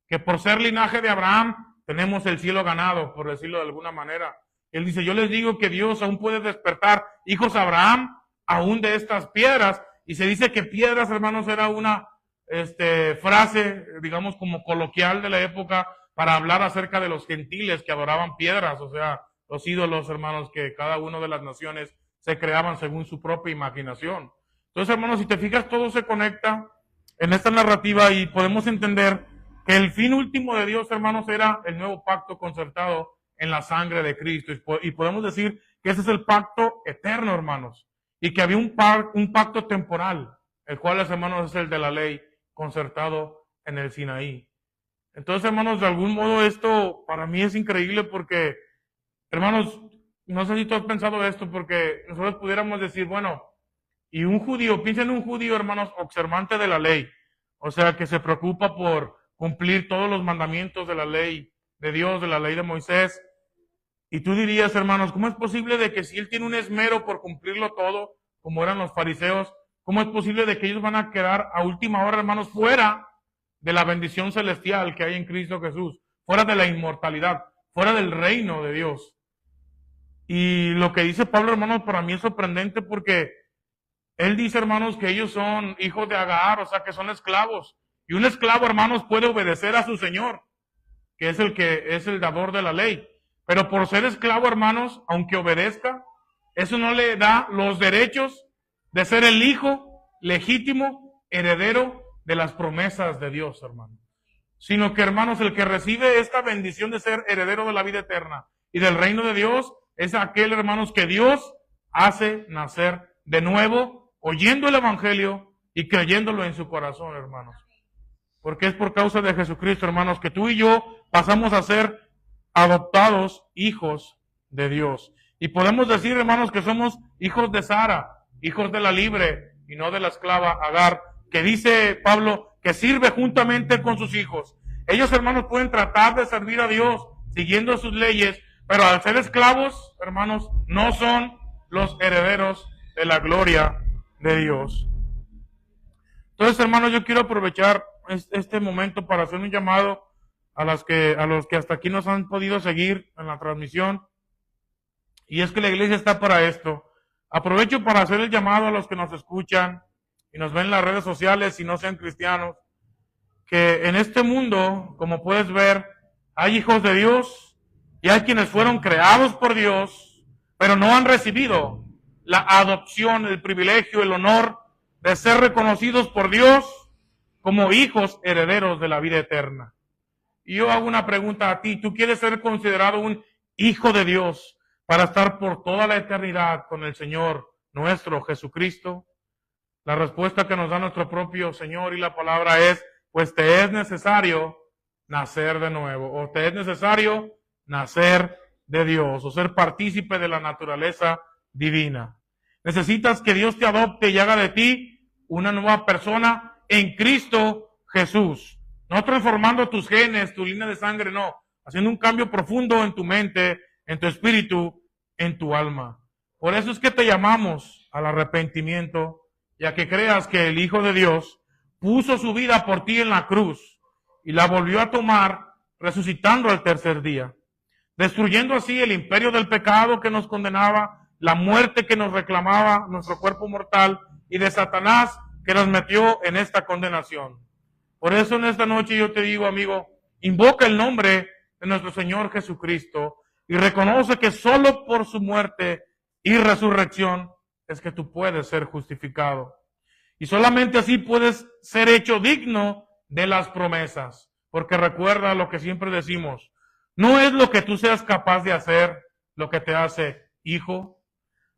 que por ser linaje de Abraham tenemos el cielo ganado, por decirlo de alguna manera. Él dice, yo les digo que Dios aún puede despertar hijos a Abraham, aún de estas piedras. Y se dice que piedras, hermanos, era una frase, digamos, como coloquial de la época para hablar acerca de los gentiles que adoraban piedras, o sea, los ídolos, hermanos, que cada una de las naciones se creaban según su propia imaginación. Entonces, hermanos, si te fijas, todo se conecta en esta narrativa y podemos entender que el fin último de Dios, hermanos, era el nuevo pacto concertado en la sangre de Cristo. Y podemos decir que ese es el pacto eterno, hermanos. Y que había un pacto temporal, el cual, hermanos, es el de la ley concertado en el Sinaí. Entonces, hermanos, de algún modo esto para mí es increíble porque, hermanos, no sé si tú has pensado esto, porque nosotros pudiéramos decir, bueno, y un judío, piensen en un judío, hermanos, observante de la ley, o sea, que se preocupa por cumplir todos los mandamientos de la ley de Dios, de la ley de Moisés. Y tú dirías, hermanos, ¿cómo es posible de que si él tiene un esmero por cumplirlo todo, como eran los fariseos, cómo es posible de que ellos van a quedar a última hora, hermanos, fuera de la bendición celestial que hay en Cristo Jesús, fuera de la inmortalidad, fuera del reino de Dios? Y lo que dice Pablo, hermanos, para mí es sorprendente porque él dice, hermanos, que ellos son hijos de Agar, o sea, que son esclavos. Y un esclavo, hermanos, puede obedecer a su señor, que es el dador de la ley. Pero por ser esclavo, hermanos, aunque obedezca, eso no le da los derechos de ser el hijo legítimo, heredero de las promesas de Dios, hermanos. Sino que, hermanos, el que recibe esta bendición de ser heredero de la vida eterna y del reino de Dios es aquel, hermanos, que Dios hace nacer de nuevo, oyendo el Evangelio y creyéndolo en su corazón, hermanos. Porque es por causa de Jesucristo, hermanos, que tú y yo pasamos a ser adoptados hijos de Dios. Y podemos decir, hermanos, que somos hijos de Sara, hijos de la libre y no de la esclava Agar, que dice Pablo que sirve juntamente con sus hijos. Ellos, hermanos, pueden tratar de servir a Dios siguiendo sus leyes, pero al ser esclavos, hermanos, no son los herederos de la gloria de Dios. Entonces, hermanos, yo quiero aprovechar este momento para hacer un llamado a los que hasta aquí nos han podido seguir en la transmisión. Y es que la iglesia está para esto. Aprovecho para hacer el llamado a los que nos escuchan y nos ven en las redes sociales y no sean cristianos, que en este mundo, como puedes ver, hay hijos de Dios y hay quienes fueron creados por Dios, pero no han recibido la adopción, el privilegio, el honor de ser reconocidos por Dios como hijos herederos de la vida eterna. Y yo hago una pregunta a ti, ¿tú quieres ser considerado un hijo de Dios para estar por toda la eternidad con el Señor nuestro Jesucristo? La respuesta que nos da nuestro propio Señor y la palabra es, pues te es necesario nacer de nuevo, o te es necesario nacer de Dios, o ser partícipe de la naturaleza divina. Necesitas que Dios te adopte y haga de ti una nueva persona en Cristo Jesús. No transformando tus genes, tu línea de sangre, no. Haciendo un cambio profundo en tu mente, en tu espíritu, en tu alma. Por eso es que te llamamos al arrepentimiento y a que creas que el Hijo de Dios puso su vida por ti en la cruz y la volvió a tomar, resucitando al tercer día, destruyendo así el imperio del pecado que nos condenaba, la muerte que nos reclamaba nuestro cuerpo mortal y de Satanás que nos metió en esta condenación. Por eso en esta noche yo te digo, amigo, invoca el nombre de nuestro Señor Jesucristo y reconoce que solo por su muerte y resurrección es que tú puedes ser justificado. Y solamente así puedes ser hecho digno de las promesas. Porque recuerda lo que siempre decimos, no es lo que tú seas capaz de hacer lo que te hace hijo.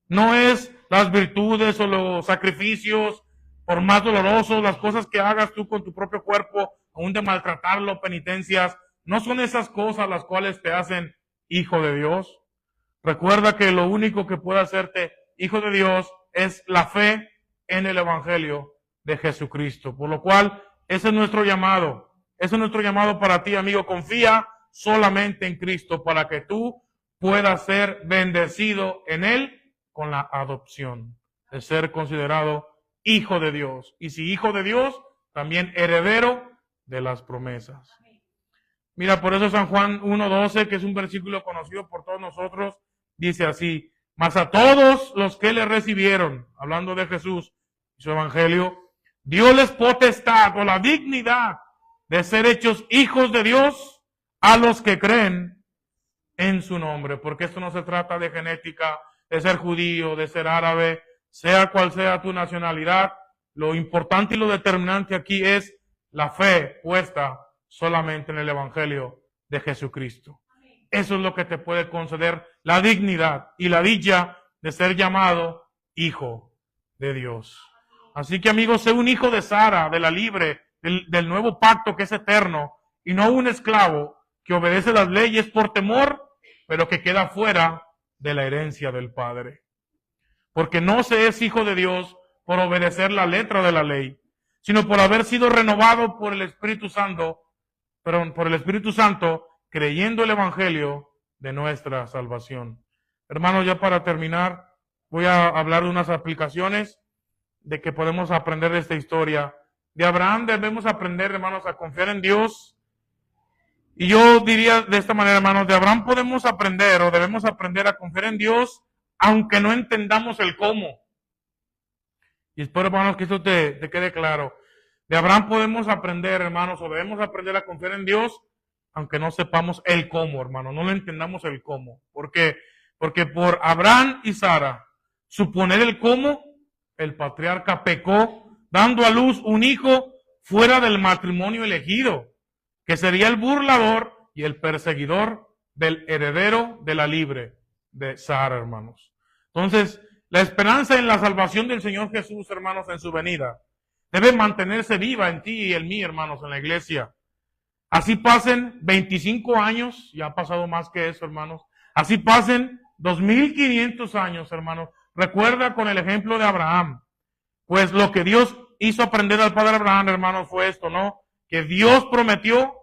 No es las virtudes o los sacrificios, por más dolorosos, las cosas que hagas tú con tu propio cuerpo, aún de maltratarlo, penitencias, no son esas cosas las cuales te hacen hijo de Dios. Recuerda que lo único que puede hacerte hijo de Dios es la fe en el Evangelio de Jesucristo. Por lo cual, ese es nuestro llamado. Ese es nuestro llamado para ti, amigo. Confía solamente en Cristo para que tú puedas ser bendecido en Él con la adopción, de ser considerado hijo de Dios. Y si hijo de Dios, también heredero de las promesas. Mira, por eso San Juan 1:12, que es un versículo conocido por todos nosotros, dice así, mas a todos los que le recibieron, hablando de Jesús y su evangelio, dióles potestad o la dignidad de ser hechos hijos de Dios a los que creen en su nombre. Porque esto no se trata de genética, de ser judío, de ser árabe, sea cual sea tu nacionalidad. Lo importante y lo determinante aquí es la fe puesta solamente en el Evangelio de Jesucristo. Eso es lo que te puede conceder la dignidad y la dicha de ser llamado hijo de Dios. Así que, amigos, sé un hijo de Sara, de la libre, del nuevo pacto que es eterno, y no un esclavo que obedece las leyes por temor, pero que queda fuera de la herencia del Padre. Porque no se es hijo de Dios por obedecer la letra de la ley, sino por haber sido renovado por el Espíritu Santo, creyendo el Evangelio de nuestra salvación. Hermanos, ya para terminar, voy a hablar de unas aplicaciones de que podemos aprender de esta historia. De Abraham debemos aprender, hermanos, a confiar en Dios. Y yo diría de esta manera, hermanos, de Abraham podemos aprender o debemos aprender a confiar en Dios, aunque no entendamos el cómo. Y espero, hermanos, que esto te quede claro. De Abraham podemos aprender, hermanos, o debemos aprender a confiar en Dios, aunque no sepamos el cómo, hermano, no lo entendamos el cómo. ¿Por qué? Porque por Abraham y Sara suponer el cómo, el patriarca pecó, dando a luz un hijo fuera del matrimonio elegido, que sería el burlador y el perseguidor del heredero de la libre de Sara, hermanos. Entonces, la esperanza en la salvación del Señor Jesús, hermanos, en su venida, debe mantenerse viva en ti y en mí, hermanos, en la iglesia. Así pasen 25 años, ya ha pasado más que eso, hermanos. Así pasen 2500 años, hermanos. Recuerda con el ejemplo de Abraham. Pues lo que Dios hizo aprender al padre Abraham, hermanos, fue esto, ¿no? Que Dios prometió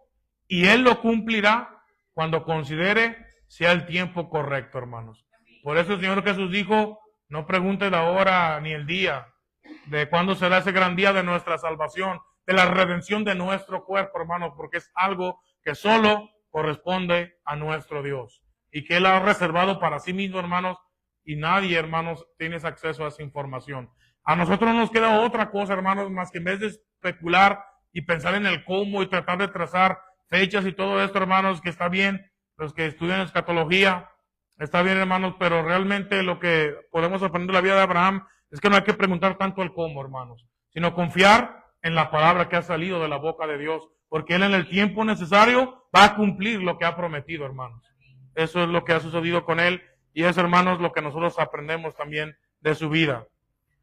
y Él lo cumplirá cuando considere sea el tiempo correcto, hermanos. Por eso el Señor Jesús dijo, no preguntes la hora ni el día de cuándo será ese gran día de nuestra salvación, de la redención de nuestro cuerpo, hermanos, porque es algo que solo corresponde a nuestro Dios y que Él ha reservado para sí mismo, hermanos, y nadie, hermanos, tiene acceso a esa información. A nosotros no nos queda otra cosa, hermanos, más que en vez de especular y pensar en el cómo y tratar de trazar fechas y todo esto, hermanos, que está bien, los que estudian escatología, está bien, hermanos, pero realmente lo que podemos aprender de la vida de Abraham es que no hay que preguntar tanto el cómo, hermanos, sino confiar en la palabra que ha salido de la boca de Dios, porque Él en el tiempo necesario va a cumplir lo que ha prometido, hermanos. Eso es lo que ha sucedido con Él y es, hermanos, lo que nosotros aprendemos también de su vida.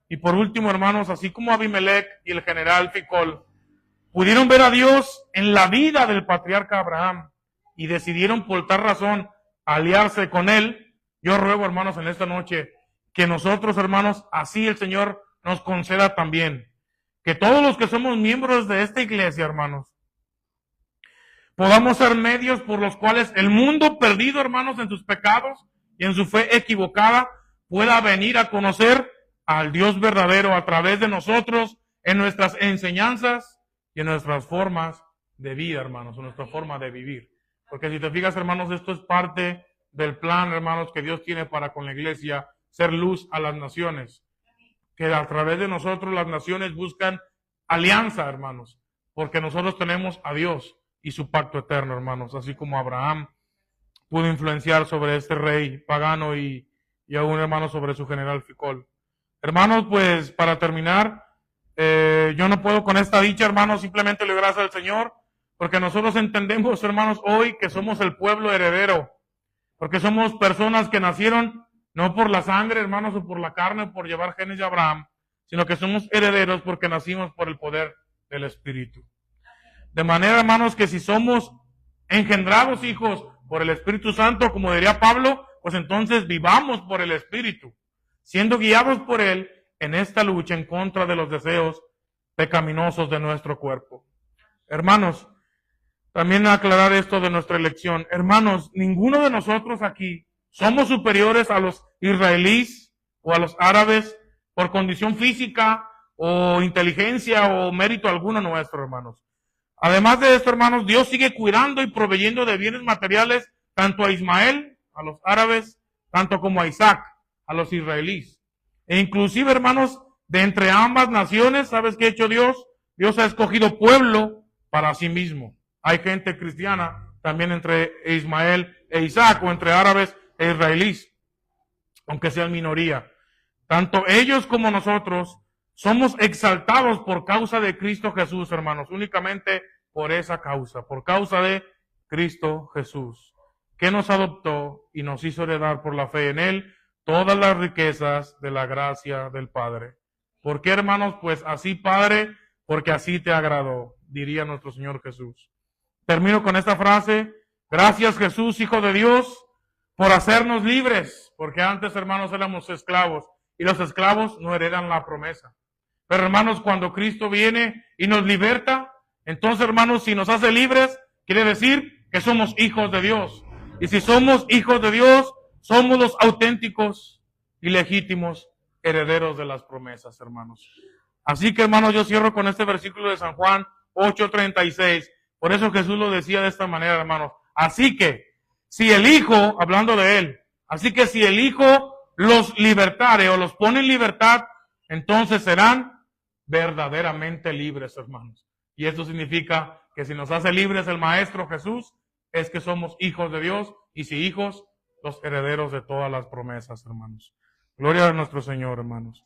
Y por último, hermanos, así como Abimelech y el general Ficol pudieron ver a Dios en la vida del patriarca Abraham y decidieron por tal razón aliarse con él, yo ruego, hermanos, en esta noche que nosotros, hermanos, así el Señor nos conceda también, que todos los que somos miembros de esta iglesia, hermanos, podamos ser medios por los cuales el mundo perdido, hermanos, en sus pecados y en su fe equivocada, pueda venir a conocer al Dios verdadero a través de nosotros, en nuestras enseñanzas y en nuestras formas de vida, hermanos, en nuestra forma de vivir. Porque si te fijas, hermanos, esto es parte del plan, hermanos, que Dios tiene para con la iglesia, ser luz a las naciones. Que a través de nosotros las naciones buscan alianza, hermanos, porque nosotros tenemos a Dios y su pacto eterno, hermanos, así como Abraham pudo influenciar sobre este rey pagano y aún, hermanos, sobre su general Ficol. Hermanos, pues para terminar, yo no puedo con esta dicha, hermanos, simplemente le doy gracias al Señor, porque nosotros entendemos, hermanos, hoy que somos el pueblo heredero, porque somos personas que nacieron no por la sangre, hermanos, o por la carne, o por llevar genes de Abraham, sino que somos herederos porque nacimos por el poder del Espíritu. De manera, hermanos, que si somos engendrados hijos por el Espíritu Santo, como diría Pablo, pues entonces vivamos por el Espíritu, siendo guiados por Él en esta lucha en contra de los deseos pecaminosos de nuestro cuerpo. Hermanos, también aclarar esto de nuestra elección. Hermanos, ninguno de nosotros aquí somos superiores a los israelíes o a los árabes por condición física o inteligencia o mérito alguno nuestro, hermanos. Además de esto, hermanos, Dios sigue cuidando y proveyendo de bienes materiales tanto a Ismael, a los árabes, tanto como a Isaac, a los israelíes. E inclusive, hermanos, de entre ambas naciones, ¿sabes qué ha hecho Dios? Dios ha escogido pueblo para sí mismo. Hay gente cristiana también entre Ismael e Isaac, o entre árabes e israelíes, aunque sean minoría. Tanto ellos como nosotros somos exaltados por causa de Cristo Jesús, hermanos, únicamente por esa causa, por causa de Cristo Jesús, que nos adoptó y nos hizo heredar por la fe en Él todas las riquezas de la gracia del Padre. ¿Por qué, hermanos? Pues así, Padre, porque así te agradó, diría nuestro Señor Jesús. Termino con esta frase: gracias, Jesús, Hijo de Dios, por hacernos libres, porque antes, hermanos, éramos esclavos, y los esclavos no heredan la promesa. Pero, hermanos, cuando Cristo viene y nos liberta, entonces, hermanos, si nos hace libres, quiere decir que somos hijos de Dios. Y si somos hijos de Dios, somos los auténticos y legítimos herederos de las promesas, hermanos. Así que, hermanos, yo cierro con este versículo de San Juan 8:36. Por eso Jesús lo decía de esta manera, hermanos. Así que, si el Hijo, hablando de Él, así que si el Hijo los libertare o los pone en libertad, entonces serán verdaderamente libres, hermanos. Y esto significa que si nos hace libres el Maestro Jesús, es que somos hijos de Dios, y si hijos, los herederos de todas las promesas, hermanos. Gloria a nuestro Señor, hermanos.